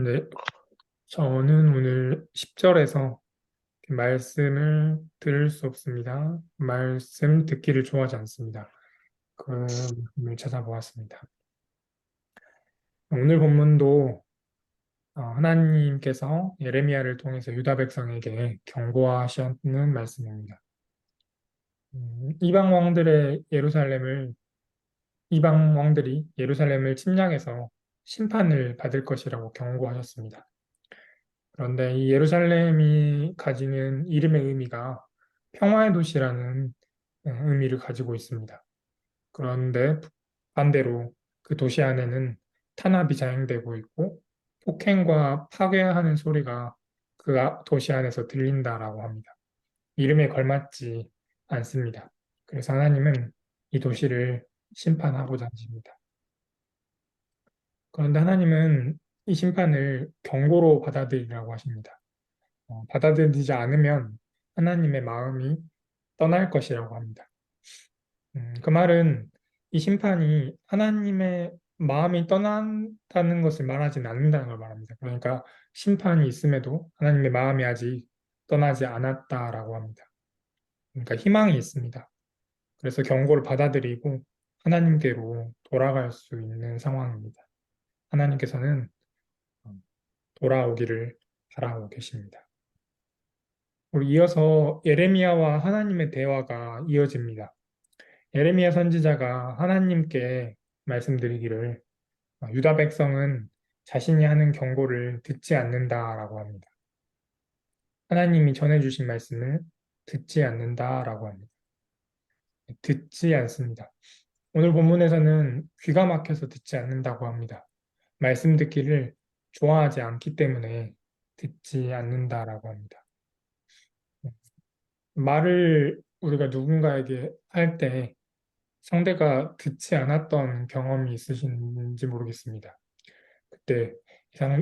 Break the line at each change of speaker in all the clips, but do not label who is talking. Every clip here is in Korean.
네, 저는 오늘 10절에서 말씀을 들을 수 없습니다. 말씀 듣기를 좋아하지 않습니다. 그 말씀을 찾아보았습니다. 오늘 본문도 하나님께서 예레미야를 통해서 유다 백성에게 경고하시는 말씀입니다. 이방 왕들이 예루살렘을 침략해서 심판을 받을 것이라고 경고하셨습니다. 그런데 이 예루살렘이 가지는 이름의 의미가 평화의 도시라는 의미를 가지고 있습니다. 그런데 반대로 그 도시 안에는 탄압이 자행되고 있고 폭행과 파괴하는 소리가 도시 안에서 들린다라고 합니다. 이름에 걸맞지 않습니다. 그래서 하나님은 이 도시를 심판하고자 하십니다. 그런데 하나님은 이 심판을 경고로 받아들이라고 하십니다. 받아들이지 않으면 하나님의 마음이 떠날 것이라고 합니다. 그 말은 이 심판이 하나님의 마음이 떠난다는 것을 말하지는 않는다는 걸 말합니다. 그러니까 심판이 있음에도 하나님의 마음이 아직 떠나지 않았다라고 합니다. 그러니까 희망이 있습니다. 그래서 경고를 받아들이고 하나님께로 돌아갈 수 있는 상황입니다. 하나님께서는 돌아오기를 바라고 계십니다. 우리 이어서 예레미야와 하나님의 대화가 이어집니다. 예레미야 선지자가 하나님께 말씀드리기를 유다 백성은 자신이 하는 경고를 듣지 않는다라고 합니다. 하나님이 전해주신 말씀을 듣지 않는다라고 합니다. 듣지 않습니다. 오늘 본문에서는 귀가 막혀서 듣지 않는다고 합니다. 말씀 듣기를 좋아하지 않기 때문에 듣지 않는다라고 합니다. 말을 우리가 누군가에게 할 때 상대가 듣지 않았던 경험이 있으신지 모르겠습니다. 그때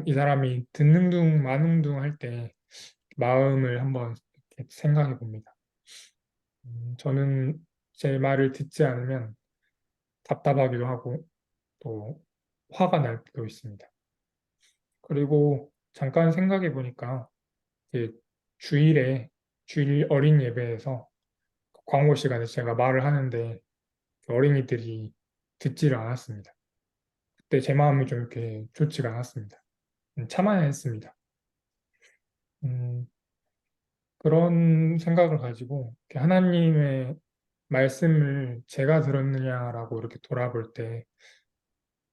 이 사람이 듣는 둥 마는 둥 할 때 마음을 한번 이렇게 생각해 봅니다. 저는 제 말을 듣지 않으면 답답하기도 하고 또 화가 날 때도 있습니다. 그리고 잠깐 생각해 보니까 이제 주일에 주일 어린 예배에서 광고 시간에 제가 말을 하는데 어린이들이 듣지를 않았습니다. 그때 제 마음이 좀 이렇게 좋지가 않았습니다. 참아야 했습니다. 음, 그런 생각을 가지고 이렇게 하나님의 말씀을 제가 들었느냐라고 이렇게 돌아볼 때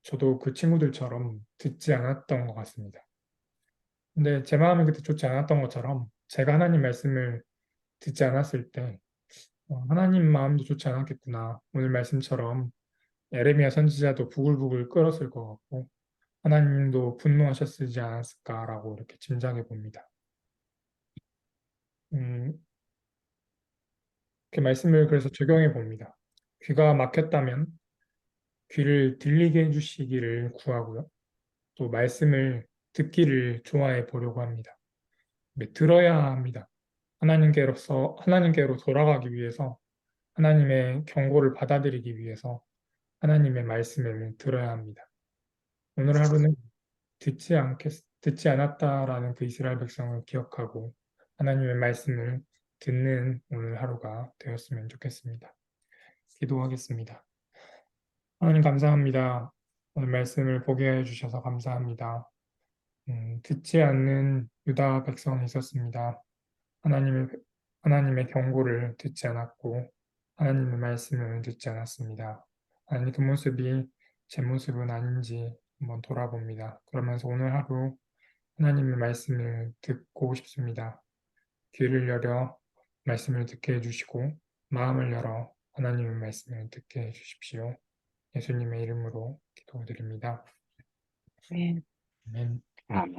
저도 그 친구들처럼 듣지 않았던 것 같습니다. 근데 제 마음이 그때 좋지 않았던 것처럼 제가 하나님 말씀을 듣지 않았을 때 하나님 마음도 좋지 않았겠구나. 오늘 말씀처럼 에레미야 선지자도 부글부글 끓었을 것 같고 하나님도 분노하셨지 않았을까라고 이렇게 짐작해 봅니다. 음, 이렇게 말씀을 그래서 적용해 봅니다. 귀가 막혔다면 귀를 들리게 해주시기를 구하고요. 또 말씀을 듣기를 좋아해 보려고 합니다. 들어야 합니다. 하나님께로 돌아가기 위해서 하나님의 경고를 받아들이기 위해서 하나님의 말씀을 들어야 합니다. 오늘 하루는 듣지 않았다라는 그 이스라엘 백성을 기억하고 하나님의 말씀을 듣는 오늘 하루가 되었으면 좋겠습니다. 기도하겠습니다. 하나님 감사합니다. 오늘 말씀을 보게 해주셔서 감사합니다. 듣지 않는 유다 백성이 있었습니다. 하나님의, 하나님의 경고를 듣지 않았고, 하나님의 말씀을 듣지 않았습니다. 하나님 그 모습이 제 모습은 아닌지 한번 돌아봅니다. 그러면서 오늘 하루 하나님의 말씀을 듣고 싶습니다. 귀를 열어 말씀을 듣게 해주시고, 마음을 열어 하나님의 말씀을 듣게 해주십시오. 예수님의 이름으로 기도드립니다.
네.
아멘.
아멘.